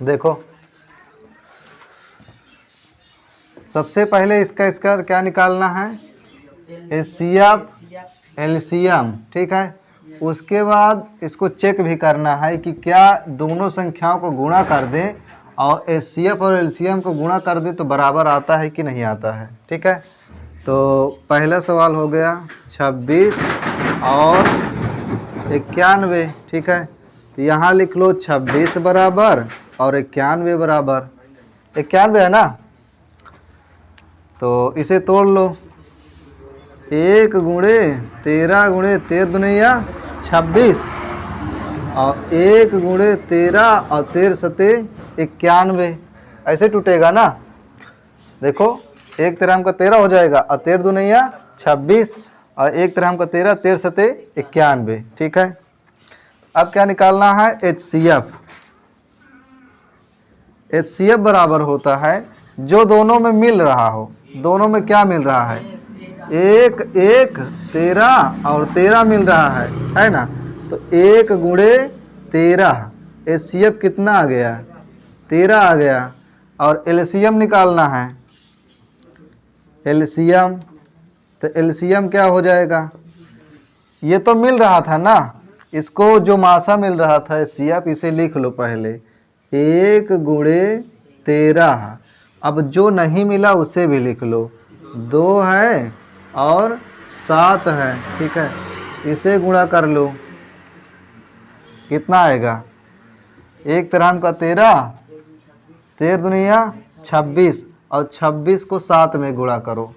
देखो सबसे पहले इसका क्या निकालना है, HCF एलसीएम, ठीक है। उसके बाद इसको चेक भी करना है कि क्या दोनों संख्याओं को गुणा कर दें और HCF और एलसीएम को गुणा कर दें तो बराबर आता है कि नहीं आता है, ठीक है। तो पहला सवाल हो गया 26 और 91, ठीक है। यहाँ लिख लो 26 बराबर और 91 बराबर, 91 है ना, तो इसे तोड़ लो। 1 गुणे 13 गुणे 13 दुनिया 26 और 1 गुणे 13 और 13 सते 91, ऐसे टूटेगा ना। देखो 1 13 का 13 हो जाएगा और 13 दुनिया 26 और 1 13 का 13, 13 सते 91, ठीक है। अब क्या निकालना है, HCF बराबर होता है जो दोनों में मिल रहा हो। दोनों में क्या मिल रहा है, 1 1 13 और 13 मिल रहा है ना। तो 1 गुणे 13, HCF कितना आ गया, 13 आ गया। और एलसीएम निकालना है, एलसीएम, तो एलसीएम क्या हो जाएगा, ये तो मिल रहा था ना, इसको जो मासा मिल रहा था HCF, इसे लिख लो पहले 1 गुणे 13। अब जो नहीं मिला उसे भी लिख लो, 2 है और 7 है, ठीक है। इसे गुणा कर लो, कितना आएगा, 1 13 का 13, 13 दुनिया 26 और 26 को 7 में गुणा करो,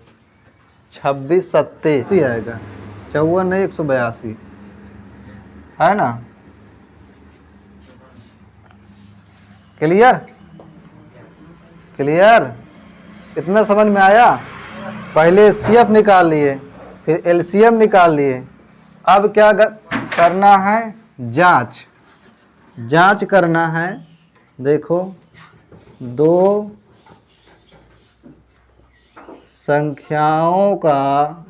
26 87 आएगा, 54 नहीं 182, है ना। क्लियर, क्लियर, इतना समझ में आया। पहले HCF निकाल लिए, फिर एलसीएम निकाल लिए। अब क्या करना है, जांच करना है। देखो 2 संख्याओं का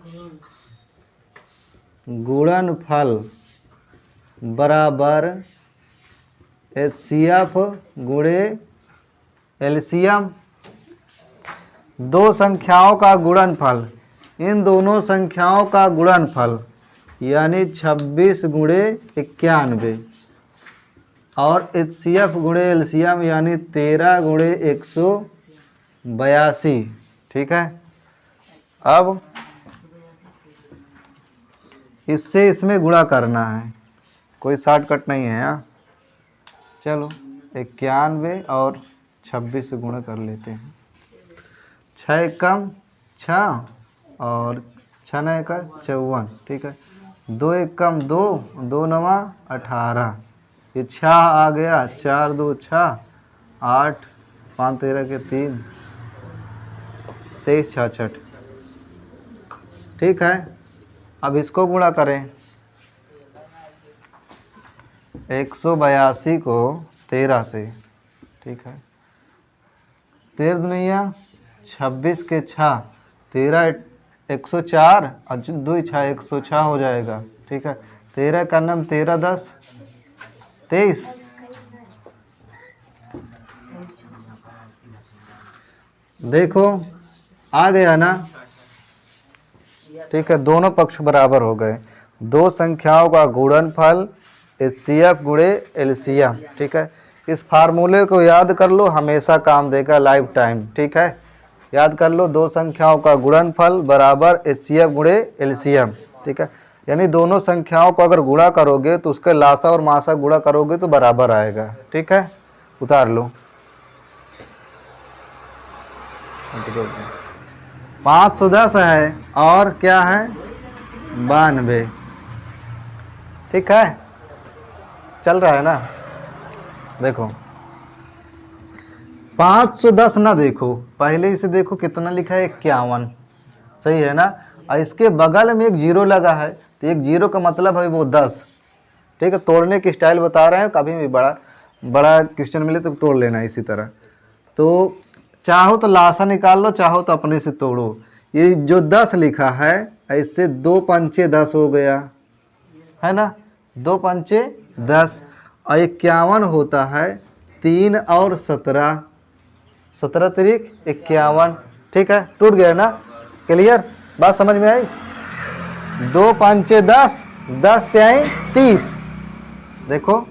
गुणनफल बराबर HCF गुणे एलसीएम। 2 संख्याओं का गुणनफल, इन दोनों संख्याओं का गुणनफल यानी 26 गुणे 91 और HCF गुणे एलसीएम यानी 13 गुणे 182, ठीक है। अब इससे इसमें गुणा करना है, कोई शॉर्टकट नहीं है। चलो 91 और 26 से गुणा कर लेते हैं। 6 कम 6 और 6 9 का 54, ठीक है। 2 1 कम 2, 2 9 18, ये 6 आ गया, 4 2 6 8 5 13 के 3 23 66, ठीक है। अब इसको गुणा करें, 182 को 13 से, ठीक है। 13 दुनिया 26 के 6, 13 104 और 2 6 106 हो जाएगा, ठीक है। 13 का नाम 13 10 23, देखो आ गया ना, ठीक है। दोनों पक्ष बराबर हो गए। 2 संख्याओं का गुणनफल HCF गुणे एलसीएम, ठीक है। इस फार्मूले को याद कर लो, हमेशा काम देगा, लाइफ टाइम, ठीक है। याद कर लो, 2 संख्याओं का गुणनफल बराबर HCF गुणे एलसीएम, ठीक है। यानी दोनों संख्याओं को अगर गुणा करोगे तो उसके लासा और मासा गुणा करोगे तो बराबर आएगा, ठीक है। उतार लो, 510 है और क्या है 92, ठीक है। चल रहा है ना। देखो 510 ना देखो, पहले इसे देखो कितना लिखा है 51, सही है ना। और इसके बगल में एक 0 लगा है, तो एक 0 का मतलब है वो 10, ठीक है। तोड़ने की स्टाइल बता रहे हैं, कभी भी बड़ा क्वेश्चन मिले तो तोड़ लेना इसी तरह। तो चाहो तो लासा निकाल लो, चाहो तो अपने से तोड़ो। ये जो 10 लिखा है, इससे 2 पंचे 10 हो गया, है ना, 2 पंचे 10 और 51 होता है 3 और 17, 17 तिरिक 51। ठीक है, टूट गया ना? क्लियर? बात समझ में आई? 2 5 10, 10 त्याई 30। देखो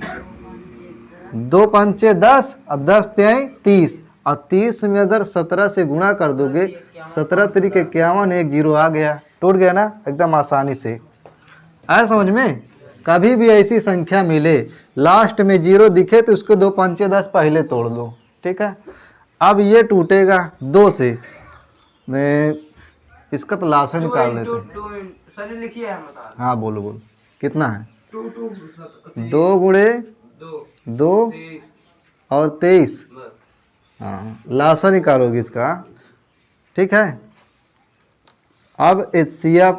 2 5 10 और 10 त्याई 30, और 30 में अगर 17 से गुणा कर दोगे, 17 तिरिक 51, एक जीरो आ गया, टूट गया ना? एकदम आसानी से आया समझ में? कभी भी ऐसी संख्या मिले लास्ट में जीरो दिखे तो उसको 2 5 10 पहले तोड़ दो। ठीक है, अब ये टूटेगा 2 से, इसका तो लासन निकाल लेते हैं। हाँ बोलो बोलो, कितना है? 2 गुणे 2 और 23। हाँ, लासा निकालोगे इसका। ठीक है, अब HCF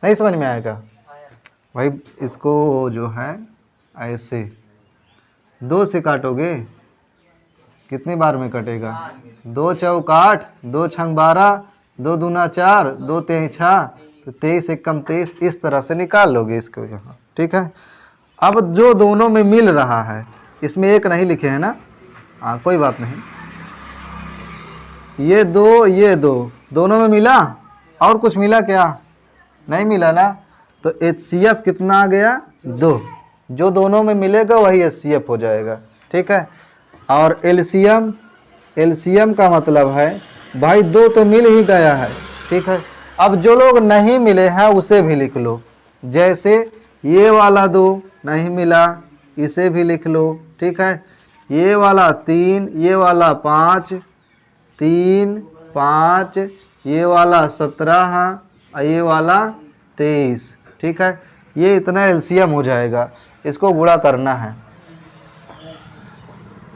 नहीं समझ में आएगा भाई? इसको जो है ऐसे 2 से काटोगे, कितनी बार में कटेगा? 2 चौक 8, 2 छंग 12, 2 दूना 4, 2 तेई 6, तो 23 एकम 23, इस तरह से निकाल लोगे इसको यहाँ। ठीक है, अब जो दोनों में मिल रहा है, इसमें एक नहीं लिखे हैं ना? हाँ कोई बात नहीं, ये 2 ये 2 दोनों में मिला, और कुछ मिला क्या? नहीं मिला ना? तो HCF कितना आ गया? 2। जो दोनों में मिलेगा वही HCF हो जाएगा। ठीक है, और LCM का मतलब है भाई 2 तो मिल ही गया है। ठीक है, अब जो लोग नहीं मिले हैं उसे भी लिख लो। जैसे ये वाला 2 नहीं मिला, इसे भी लिख लो। ठीक है, ये वाला 3, ये वाला 5, 3 5, ये वाला 17 है, और ये वाला 23। ठीक है, ये इतना LCM हो जाएगा, इसको गुणा करना है।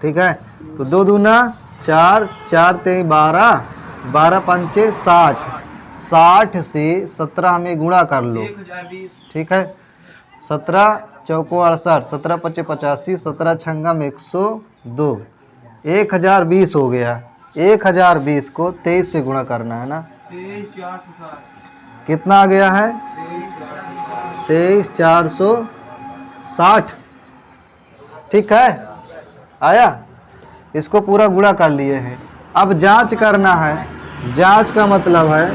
ठीक है, तो 2 दूना 4, 4 तेई 12, 12 पंचे 60, 60 से 17 में गुणा कर लो। ठीक है, 17 चौको 68, 17 पचे 85, 17 छंगम 102, 1020 हो गया। 1020 को 23 से गुणा करना है ना? कितना आ गया है? 23460। ठीक है, आया? इसको पूरा गुणा कर लिए हैं। अब जांच करना है। जांच का मतलब है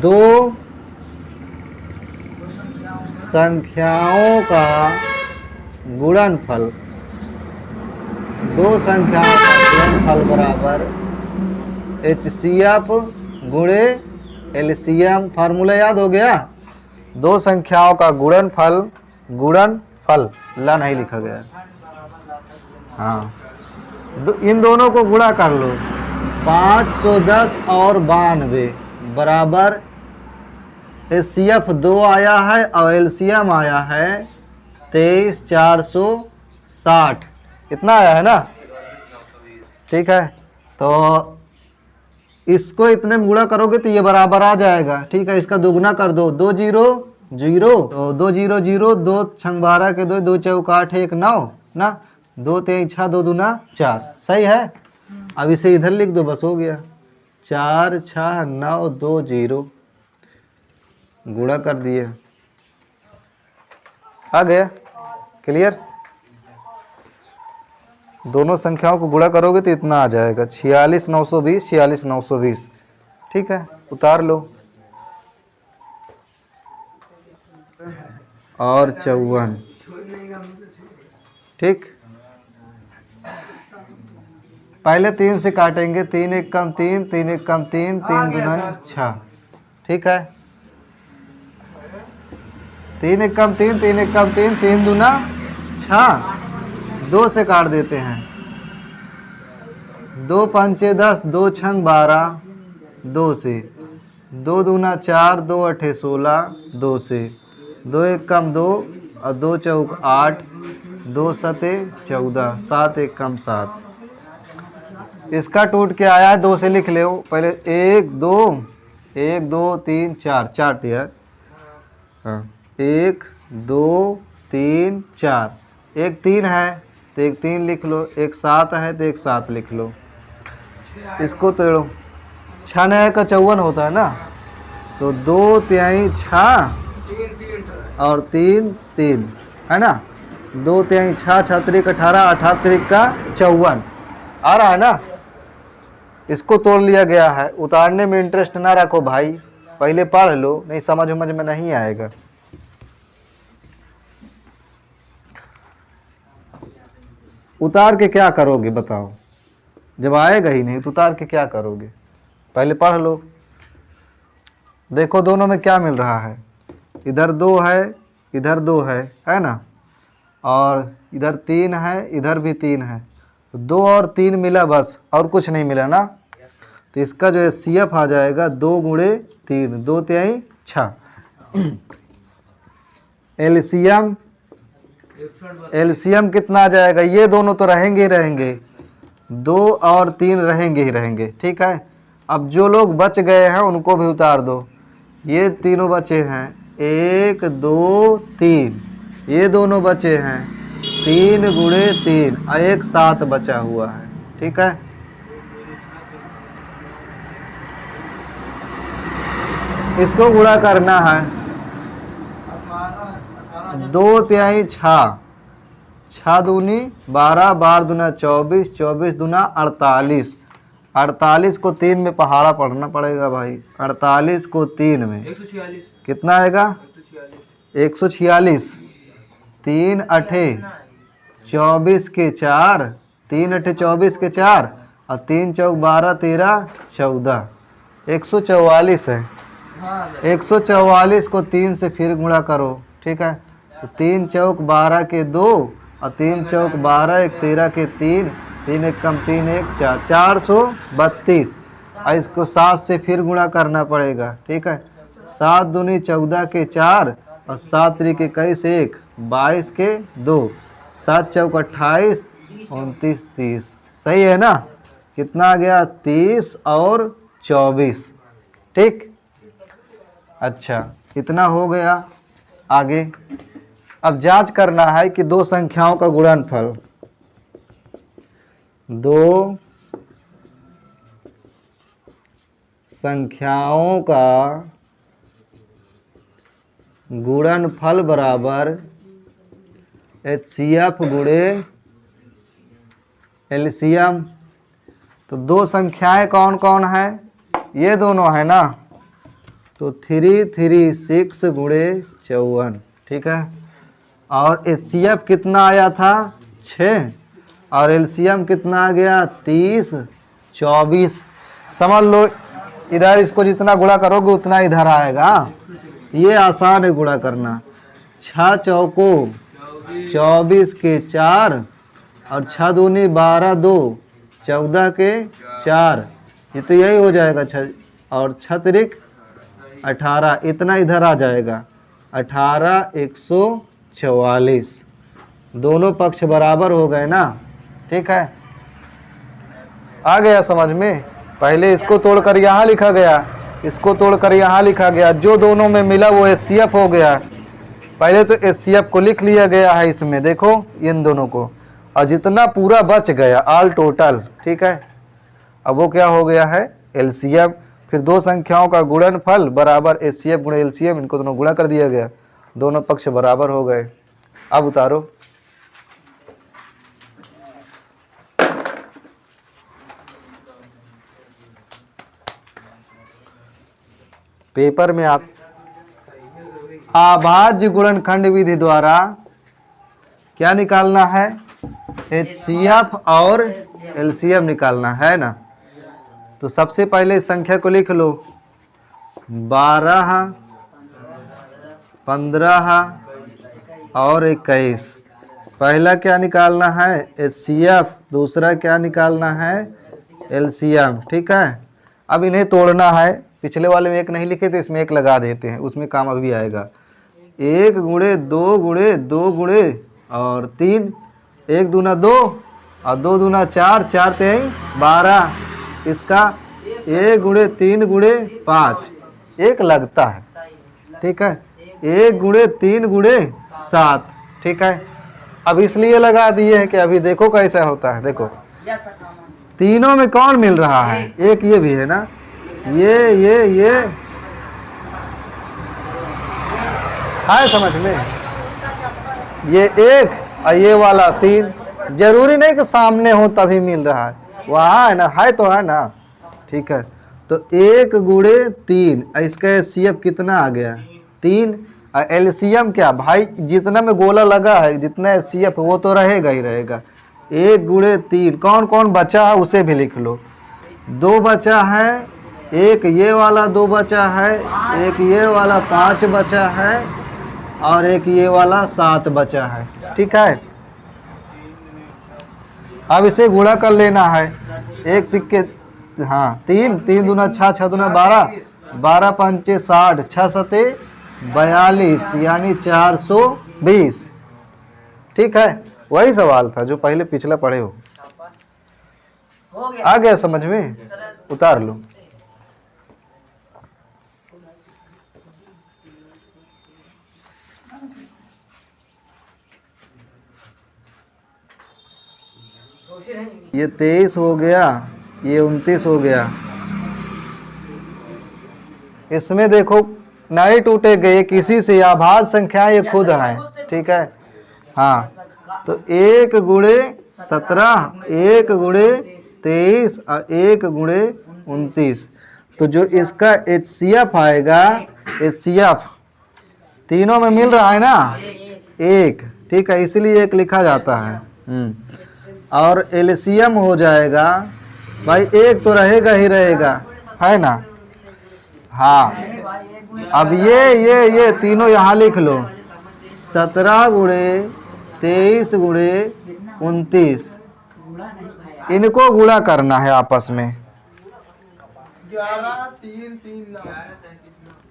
2 संख्याओं का गुणनफल, 2 संख्याओं का गुणनफल बराबर HCF गुणे LCM। फार्मूला याद हो गया? 2 संख्याओं का गुणनफल ला नहीं लिखा गया। हाँ, इन दोनों को गुणा कर लो। 510 और 92 बराबर HCF 2 आया है और LCM आया है 23460। इतना आया है ना? ठीक है, तो इसको इतने में गुणा करोगे तो ये बराबर आ जाएगा। ठीक है, इसका दोगुना कर दो, 2 0 0, तो 2 0 0, 2 छंग 12 के 2, 2 चौक 8 1 9 ना, 2 तेई 6, 2 दूना 4। सही है, अब इसे इधर लिख दो, बस हो गया। 4 6 9 2 0, गुणा कर दिए, आ गया। क्लियर? दोनों संख्याओं को गुणा करोगे तो इतना आ जाएगा, 46920, 46920। ठीक है, उतार लो। और 54। ठीक, पहले 3 से काटेंगे। 3 1 कम 3, 3 1 कम 3, 3 दूना 6। ठीक है, 3 1 कम 3, 3 1 कम 3, 3 दूना 6। 2 से काट देते हैं। 2 पंचे 10, 2 छंग 12, 2 से। 2 दूना 4, 2 अठे 16, 2 से। 2 1 कम 2 और 2 चौक 8, 2 सते 14, 7 1 कम 7। इसका टूट के आया है, 2 से लिख ले पहले। 1 2 1 2 3 4, 4 टिया। हाँ, 1 2 3 4, एक 3 है तो एक 3 लिख लो, एक 7 है तो एक 7 लिख लो। इसको तोड़ो, 6 9 का 54 होता है ना, तो 2 तिहाई 6 और 3 3 है ना, 2 3 6 6 3 18 18 3 का 54 आ रहा है ना। इसको तोड़ लिया गया है। उतारने में इंटरेस्ट ना रखो भाई, पहले पढ़ लो, नहीं समझ में नहीं आएगा। उतार के क्या करोगे बताओ, जब आएगा ही नहीं तो उतार के क्या करोगे, पहले पढ़ लो। देखो दोनों में क्या मिल रहा है, इधर 2 है इधर 2 है ना, और इधर 3 है इधर भी 3 है, 2 और 3 मिला बस, और कुछ नहीं मिला ना। तो इसका जो HCF आ जाएगा 2 गुणे 3, 2 3 6। एलसीएम कितना आ जाएगा, ये दोनों तो रहेंगे ही रहेंगे, 2 और 3 रहेंगे ही रहेंगे, ठीक है। अब जो लोग बच गए हैं उनको भी उतार दो। ये तीनों बचे हैं, 1 2 3, ये दोनों बचे हैं 3 गुणे 3 और एक 7 बचा हुआ है, ठीक है। इसको गुणा करना है, 2 3 6, 6 दूनी 12, 12 दूना 24, 24 दूना 48, 48 को 3 में पहाड़ा पढ़ना पड़ेगा भाई। 48 को 3 में 146 कितना आएगा, 146। 3 अठे 24 के 4, 3 अठे 24 के 4 और 3 चौक 12 13 14, 144 है। 144 को 3 से फिर गुणा करो, ठीक है। तो 3 चौक 12 के 2 और 3 चौक 12 1 13 के 3, 3 1 कम 3 1 4, 432। और इसको 7 से फिर गुणा करना पड़ेगा, ठीक है। 7 दूनी 14 के 4 और 7 त्रिक 21 1, 22 के 2, 7 चौक 28, 29 30, सही है ना। कितना आ गया, 30 और 24, ठीक। अच्छा इतना हो गया। आगे अब जांच करना है कि दो संख्याओं का गुणनफल, दो संख्याओं का गुणनफल बराबर HCF गुणे LCM। तो दो संख्याएं कौन कौन है, ये दोनों है ना, तो 3 3 6 गुणे 54, ठीक है। और HCF कितना आया था 6 और LCM कितना आ गया 30 24। समझ लो इधर इसको जितना गुणा करोगे उतना इधर आएगा, ये आसान है गुणा करना। 6 चौको 24 के 4 और 6 दूनी 12 2 14 के 4, ये तो यही हो जाएगा 6 और 6 त्रिक 18, इतना इधर आ जाएगा 18 144। दोनों पक्ष बराबर हो गए ना, ठीक है। आ गया समझ में। पहले इसको तोड़कर यहाँ लिखा गया, इसको तोड़कर यहाँ लिखा गया, जो दोनों में मिला वो HCF हो गया। पहले तो HCF को लिख लिया गया है इसमें, देखो इन दोनों को, और जितना पूरा बच गया ऑल टोटल, ठीक है। अब वो क्या हो गया है LCM। फिर दो संख्याओं का गुणनफल बराबर HCF गुणे LCM, इनको दोनों गुणा कर दिया गया, दोनों पक्ष बराबर हो गए। अब उतारो। पेपर में अभाज्य गुणनखंड विधि द्वारा क्या निकालना है, HCF और LCM निकालना है ना। तो सबसे पहले इस संख्या को लिख लो, 12 15 और 21। पहला क्या निकालना है HCF, दूसरा क्या निकालना है LCM, ठीक है। अब इन्हें तोड़ना है, पिछले वाले में एक नहीं लिखे थे, इसमें एक लगा देते हैं, उसमें काम अभी आएगा। 1 गुणे 2 गुणे 2 गुणे और 3, 1 दूना 2 और 2 दूना 4, 4 3 12। इसका 1 गुणे 3 गुणे 5, एक लगता है, ठीक है। 1 गुणे 3 गुणे 7, ठीक है। अब इसलिए लगा दिए हैं कि अभी देखो कैसा होता है। देखो तीनों में कौन मिल रहा है, एक ये भी है ना, ये है समझ में? ये 1 और ये वाला 3, जरूरी नहीं कि सामने हो तभी मिल रहा है, वहाँ है ना, है तो है ना। ठीक है, तो 1 गुणे 3, इसका एचसीएफ कितना आ गया? 3। और एलसीएम क्या भाई, जितना में गोला लगा है, जितना एचसीएफ वो तो रहेगा ही रहेगा। 1 गुणे 3, कौन कौन बचा है उसे भी लिख लो। 2 बचा है, एक ये वाला 2 बचा है, एक ये वाला 5 बचा है, और एक ये वाला 7 बचा है। ठीक है, अब इसे गुणा कर लेना है। 1 तिक्के, हाँ 3, 3 दूना 6, 6 दूना 12, 12 पंचे 60, 6 सते 42, यानी 420। ठीक है, वही सवाल था जो पहले पिछला पढ़े हो। आ गया समझ में? उतार लो। ये 23 हो गया, ये 29 हो गया। इसमें देखो नहीं टूटेगे, ये किसी से आभाज्य संख्या ये खुद है। ठीक है, हाँ, तो 1 गुणे 17, 1 गुणे 23 और 1 गुणे 29। तो जो इसका एचसीएफ आएगा, एचसीएफ तीनों में मिल रहा है ना 1। ठीक है, इसलिए 1 लिखा जाता है। और एलसीएम हो जाएगा भाई, 1 तो रहेगा ही रहेगा, है ना। हाँ, अब ये तीनों यहाँ लिख लो। 17 गुणे 23 गुणे 29, इनको गुणा करना है आपस में।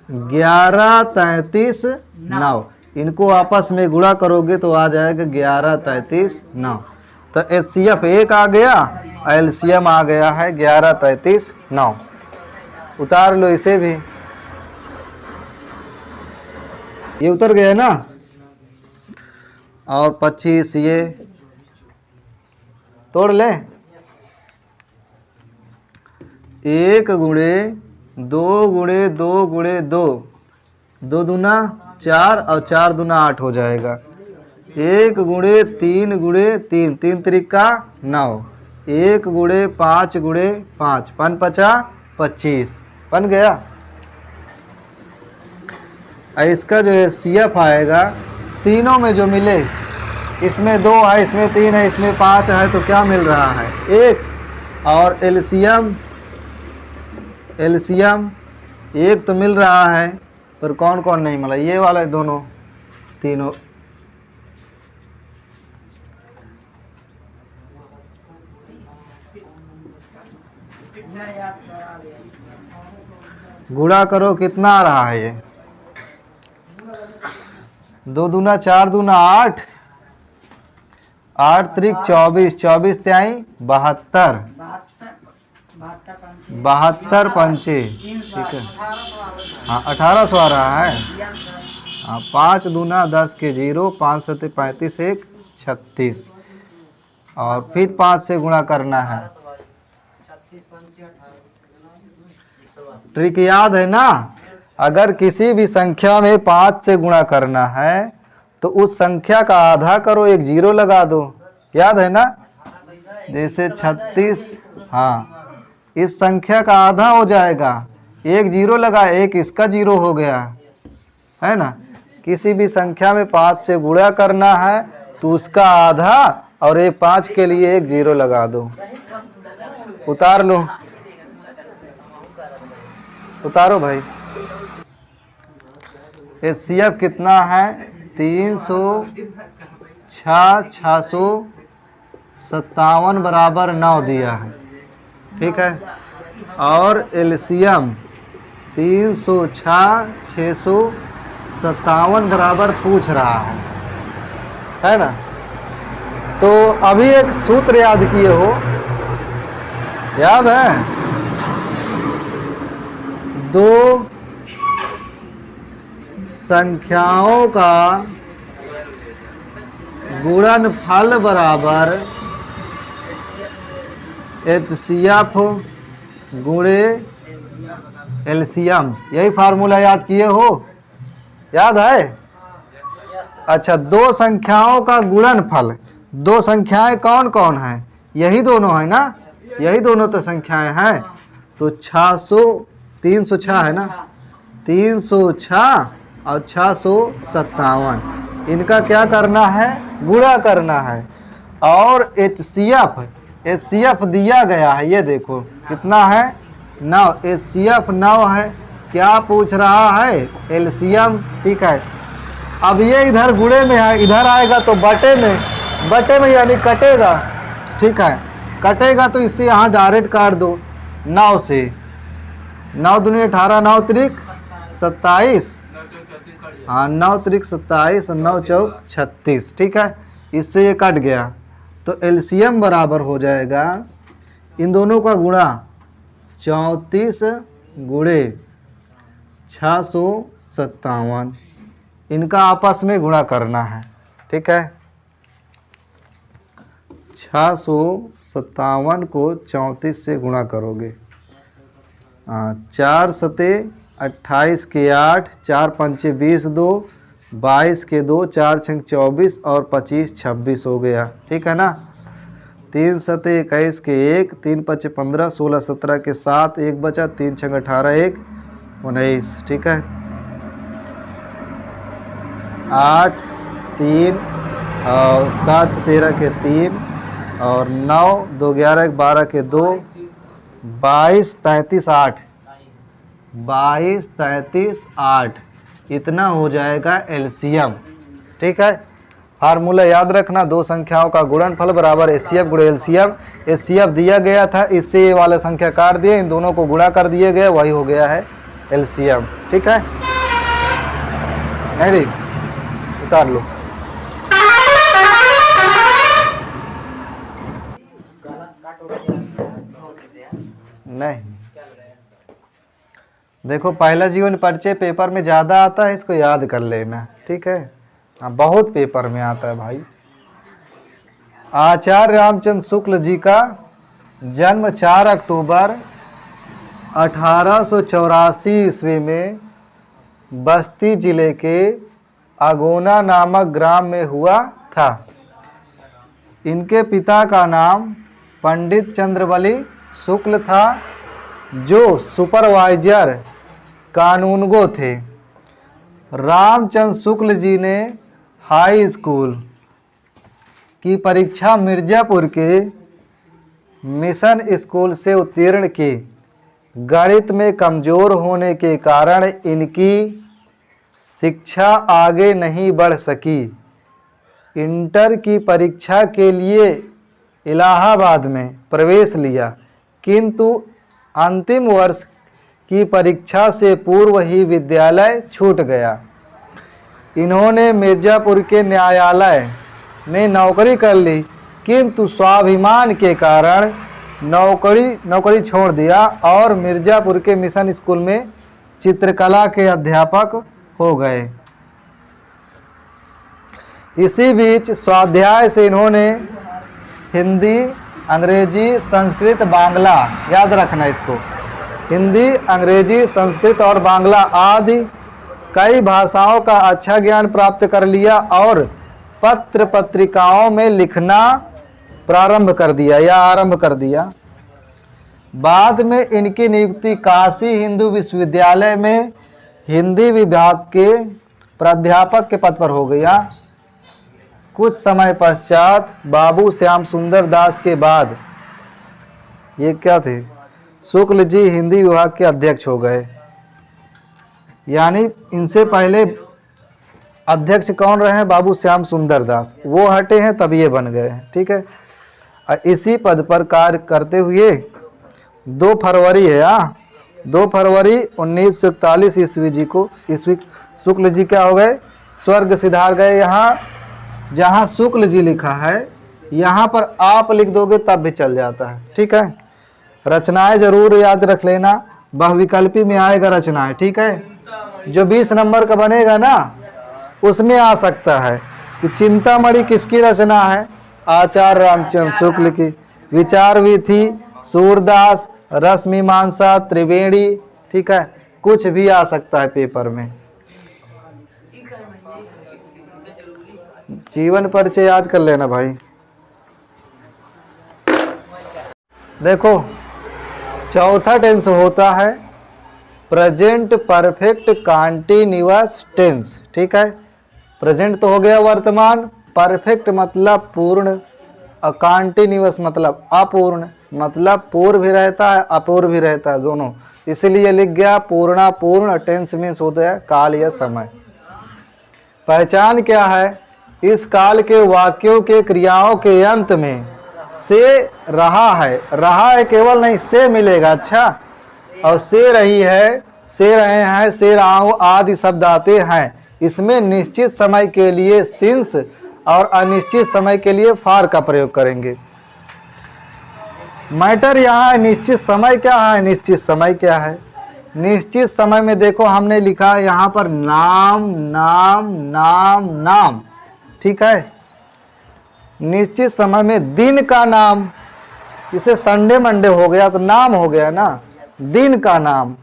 11 33 9, इनको आपस में गुणा करोगे तो आ जाएगा 11 33 9। तो एचसीएफ 1 आ गया, एलसीएम आ गया है 11 33 9। उतार लो इसे भी, ये उतर गया ना। और 25 ये तोड़ ले। 1 गुणे 2 गुणे 2 गुणे 2, 2 दूना 4 और 4 दूना 8 हो जाएगा। 1 गुणे 3 गुणे 3, 3 त्रिका 9, 1 गुणे 5 गुणे 5, 5 पचा 25, बन गया। इसका जो है सीएफ आएगा, तीनों में जो मिले, इसमें 2 है, इसमें 3 है, इसमें 5 है, तो क्या मिल रहा है 1। और एलसीएम 1 तो मिल रहा है, पर कौन कौन नहीं मिला, ये वाला दोनों तीनों। गुणा करो, कितना आ रहा है ये? 2 दूना 4 दूना 8, 8 त्रिक 24, 24 त्याई 72, 72 पंचे। ठीक है, हाँ 1800 आ रहा है। हाँ, 5 दूना 10 के 0, 5 सते 35, 1 36, और फिर 5 से गुणा करना है। ट्रिक याद है ना? अगर किसी भी संख्या में 5 से गुणा करना है तो उस संख्या का आधा करो, 1 0 लगा दो। याद है ना? जैसे 36, हाँ, इस संख्या का आधा हो जाएगा, 1 0 लगा, 1 इसका 0 हो गया, है ना। किसी भी संख्या में 5 से गुणा करना है तो उसका आधा, और एक 5 के लिए 1 0 लगा दो। उतार लो, उतारो भाई। एचसीएफ कितना है? 306, 657 बराबर 9 दिया है। ठीक है, और एलसीएम 306, 657 बराबर पूछ रहा है ना। तो अभी एक सूत्र याद किए हो, याद है? 2 संख्याओं का गुणनफल बराबर एचसीएफ गुणे एलसीएम। यही फार्मूला याद किए हो? याद है? अच्छा, दो संख्याओं का गुणनफल, दो संख्याएं कौन कौन हैं? यही दोनों है ना, यही दोनों तो संख्याएं हैं। तो 600, 306 है ना, 306 और 657, इनका क्या करना है? गुणा करना है। और HCF दिया गया है, ये देखो कितना है? 9। HCF 9 है। क्या पूछ रहा है? LCM। ठीक है, अब ये इधर गुणे में है, इधर आएगा तो बटे में यानी कटेगा। ठीक है, कटेगा तो इससे यहाँ डायरेक्ट काट दो 9 से। 9 दूनी 18, 9 त्रिक 27, हाँ 9 त्रिक 27 और 9 चौक 36। ठीक है, इससे ये कट गया तो LCM बराबर हो जाएगा इन दोनों का गुणा 34 गुणे 657, इनका आपस में गुणा करना है। ठीक है, 657 को 34 से गुणा करोगे, 4 सते 28 के 8, 4 पंचे 20, 2 22 के 2, 4 छंग 24 और 25 26 हो गया। ठीक है ना। 3 सते 21 के 1, 3 पचे 15, 16 17 के 7, 1 बचा, 3 छंग 18, 1 19। ठीक है, 8 3 और 7 13 के 3 और 9 2 11 12 के 2, 22 33 8, 22 33 8, इतना हो जाएगा LCM। ठीक है, फार्मूला याद रखना, दो संख्याओं का गुणनफल बराबर HCF गुणे LCM। HCF दिया गया था, इससे ये वाला संख्या काट दिए, इन दोनों को गुणा कर दिए गए, वही हो गया है LCM। ठीक है, नहीं उतार लो। नहीं, देखो पहला जीवन परिचय पेपर में ज़्यादा आता है, इसको याद कर लेना। ठीक है, हाँ बहुत पेपर में आता है भाई। आचार्य रामचंद्र शुक्ल जी का जन्म 4 अक्टूबर 1884 ईस्वी में बस्ती जिले के अगोना नामक ग्राम में हुआ था। इनके पिता का नाम पंडित चंद्रबली शुक्ल था, जो सुपरवाइजर कानूनगो थे। रामचंद्र शुक्ल जी ने हाई स्कूल की परीक्षा मिर्ज़ापुर के मिशन स्कूल से उत्तीर्ण की। गणित में कमज़ोर होने के कारण इनकी शिक्षा आगे नहीं बढ़ सकी। इंटर की परीक्षा के लिए इलाहाबाद में प्रवेश लिया, किंतु अंतिम वर्ष की परीक्षा से पूर्व ही विद्यालय छूट गया। इन्होंने मिर्ज़ापुर के न्यायालय में नौकरी कर ली, किंतु स्वाभिमान के कारण नौकरी छोड़ दिया और मिर्ज़ापुर के मिशन स्कूल में चित्रकला के अध्यापक हो गए। इसी बीच स्वाध्याय से इन्होंने हिंदी, अंग्रेजी, संस्कृत, बांग्ला, याद रखना इसको, हिंदी, अंग्रेजी, संस्कृत और बांग्ला आदि कई भाषाओं का अच्छा ज्ञान प्राप्त कर लिया और पत्र पत्रिकाओं में लिखना आरंभ कर दिया। बाद में इनकी नियुक्ति काशी हिंदू विश्वविद्यालय में हिंदी विभाग के प्राध्यापक के पद पर हो गया। कुछ समय पश्चात बाबू श्याम सुंदर दास के बाद ये क्या थे, शुक्ल जी हिंदी विभाग के अध्यक्ष हो गए। यानी इनसे पहले अध्यक्ष कौन रहे हैं? बाबू श्याम सुंदर दास, वो हटे हैं तब ये बन गए हैं। ठीक है, और इसी पद पर कार्य करते हुए 2 फरवरी है 2 फरवरी 1941 ईस्वी शुक्ल जी क्या हो गए? स्वर्ग सिधार गए। यहाँ जहाँ शुक्ल जी लिखा है यहाँ पर आप लिख दोगे तब भी चल जाता है। ठीक है, रचनाएं जरूर याद रख लेना, बहुविकल्पी में आएगा रचनाएं। ठीक है, जो 20 नंबर का बनेगा ना उसमें आ सकता है कि चिंतामणि किसकी रचना है? आचार्य रामचंद्र शुक्ल की। विचार विधि सूरदास, रसमीमांसा त्रिवेणी। ठीक है, कुछ भी आ सकता है पेपर में। जीवन परिचय याद कर लेना भाई। देखो चौथा टेंस होता है प्रेजेंट परफेक्ट कंटीन्यूअस टेंस। ठीक है, प्रेजेंट तो हो गया वर्तमान, परफेक्ट मतलब पूर्ण, और कंटीन्यूअस मतलब अपूर्ण, मतलब पूर्व भी रहता है अपूर्व भी रहता है दोनों, इसीलिए लिख गया पूर्णा पूर्ण। टेंस मीन्स होता है काल या समय। पहचान क्या है, इस काल के वाक्यों के क्रियाओं के अंत में से रहा है केवल नहीं, से मिलेगा। अच्छा, और से रही है, से रहे हैं, से रहा हूं आदि शब्द आते हैं। इसमें निश्चित समय के लिए सिंस और अनिश्चित समय के लिए फार का प्रयोग करेंगे। मैटर यहाँ है निश्चित समय क्या है, निश्चित समय क्या है। निश्चित समय में देखो हमने लिखा है यहाँ पर नाम नाम नाम नाम। ठीक है, निश्चित समय में दिन का नाम, इसे संडे मंडे हो गया तो नाम हो गया ना, दिन का नाम।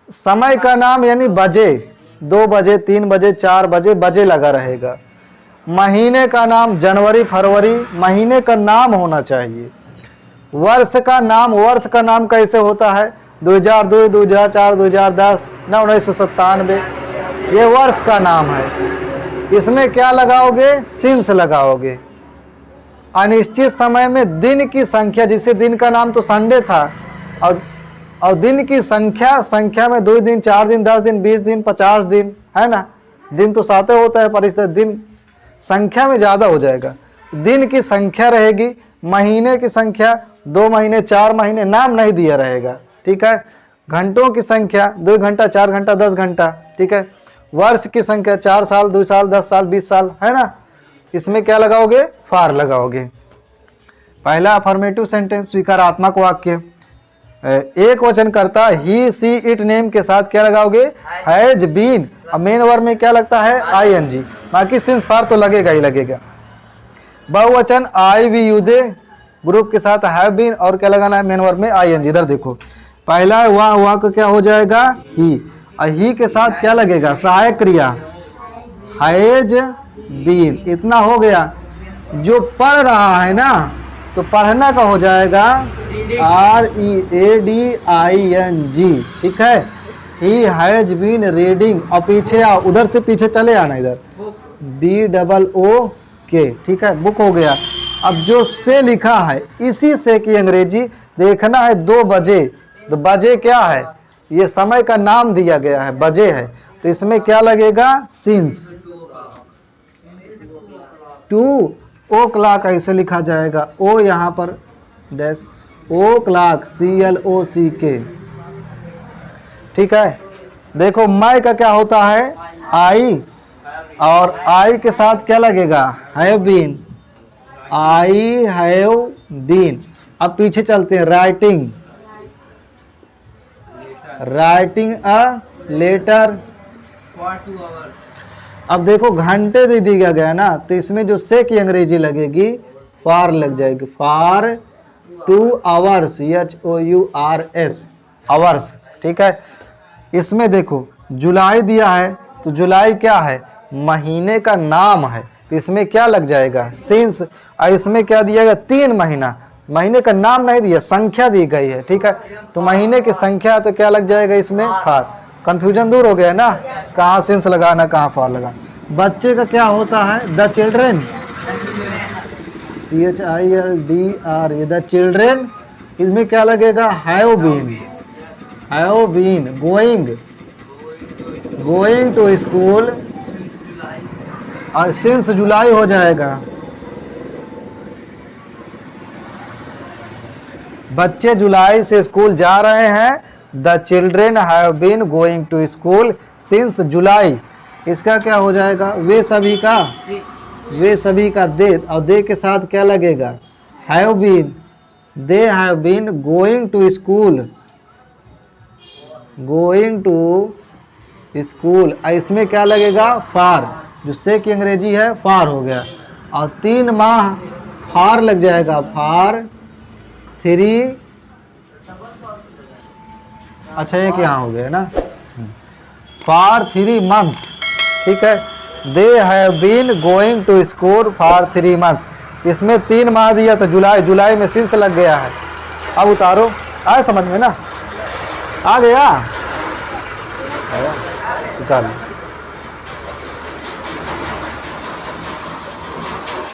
समय का नाम यानी बजे, 2 बजे 3 बजे 4 बजे, बजे लगा रहेगा। महीने का नाम जनवरी फरवरी, महीने का नाम होना चाहिए। वर्ष का नाम, वर्ष का नाम कैसे होता है, 2002 2004 2010 ना 1997, ये वर्ष का नाम है। इसमें क्या लगाओगे, सिंस लगाओगे। अनिश्चित समय में दिन की संख्या, जिसे दिन का नाम तो संडे था, और दिन की संख्या में 2 दिन 4 दिन 10 दिन 20 दिन 50 दिन है ना, दिन तो 7 होता है पर इस दिन संख्या में ज़्यादा हो जाएगा। दिन की संख्या रहेगी, महीने की संख्या 2 महीने 4 महीने, नाम नहीं दिया रहेगा। ठीक है, घंटों की संख्या 2 घंटा 4 घंटा 10 घंटा। ठीक है, वर्ष की संख्या 4 साल 2 साल 10 साल 20 साल है ना, इसमें क्या लगाओगे, फार लगाओगे। पहला अफर्मेटिव सेंटेंस स्वीकारात्मक वाक्य, एक वचन करता ही सी इट नेम के साथ क्या लगाओगे, हैज बीन। अब मेन वर्ब में क्या लगता है, आईएनजी, बाकी सिंस फार तो लगेगा ही लगेगा। बहुवचन आई वी यू दे, ग्रुप के साथ हैव बीन, और क्या लगाना है मेन वर्ब में आईएनजी। इधर देखो पहला वाह का क्या हो जाएगा, ही, और ही के साथ क्या लगेगा, सहायक क्रिया हैज बीन। इतना हो गया। जो पढ़ रहा है ना, तो पढ़ना का हो जाएगा READING। ठीक है, ही हैज बीन रीडिंग, और पीछे आओ, उधर से पीछे चले आना, इधर BOOK। ठीक है, बुक हो गया। अब जो से लिखा है, इसी से की अंग्रेजी देखना है 2 बजे, तो बजे क्या है, ये समय का नाम दिया गया है, बजे है, तो इसमें क्या लगेगा, सिंस। 2 o'clock ऐसे लिखा जाएगा, ओ यहाँ पर डैश, o'clock CLOCK। ठीक है, देखो मैं का क्या होता है, आई, और आई के साथ क्या लगेगा, have been, I have been. अब पीछे चलते हैं, राइटिंग, राइटिंग अ लेटर। अब देखो घंटे दे दिया गया ना, तो इसमें जो से की अंग्रेजी लगेगी, फार लग जाएगी, फार 2 hours HOURS, आवर्स। ठीक है, इसमें देखो जुलाई दिया है, तो जुलाई क्या है, महीने का नाम है, तो इसमें क्या लग जाएगा, सिंस। और इसमें क्या दिया गया, 3 महीना, महीने का नाम नहीं दिया, संख्या दी गई है। ठीक है, तो महीने की संख्या, तो क्या लग जाएगा इसमें, फार। कंफ्यूजन दूर हो गया ना, कहाँ सिंस लगाना कहाँ फार लगाना। बच्चे का क्या होता है, the children, CHILDR, the children. इसमें क्या लगेगा, have been going to school, और सिंस जुलाई हो जाएगा। बच्चे जुलाई से स्कूल जा रहे हैं, the children have been going to school since July. इसका क्या हो जाएगा, वे सभी का दे, और दे के साथ क्या लगेगा, have been, they have been going to school. इसमें क्या लगेगा, फार, जो से की अंग्रेजी है, फार हो गया। और 3 माह फार लग जाएगा, फार 3, अच्छा एक यहाँ हो गया ना, फार 3 months। ठीक है, they have been going to school for 3 months. इसमें 3 माह दिया तो जुलाई में सिंस लग गया है। अब उतारो, आए समझ में ना, आ गया, उतार लो।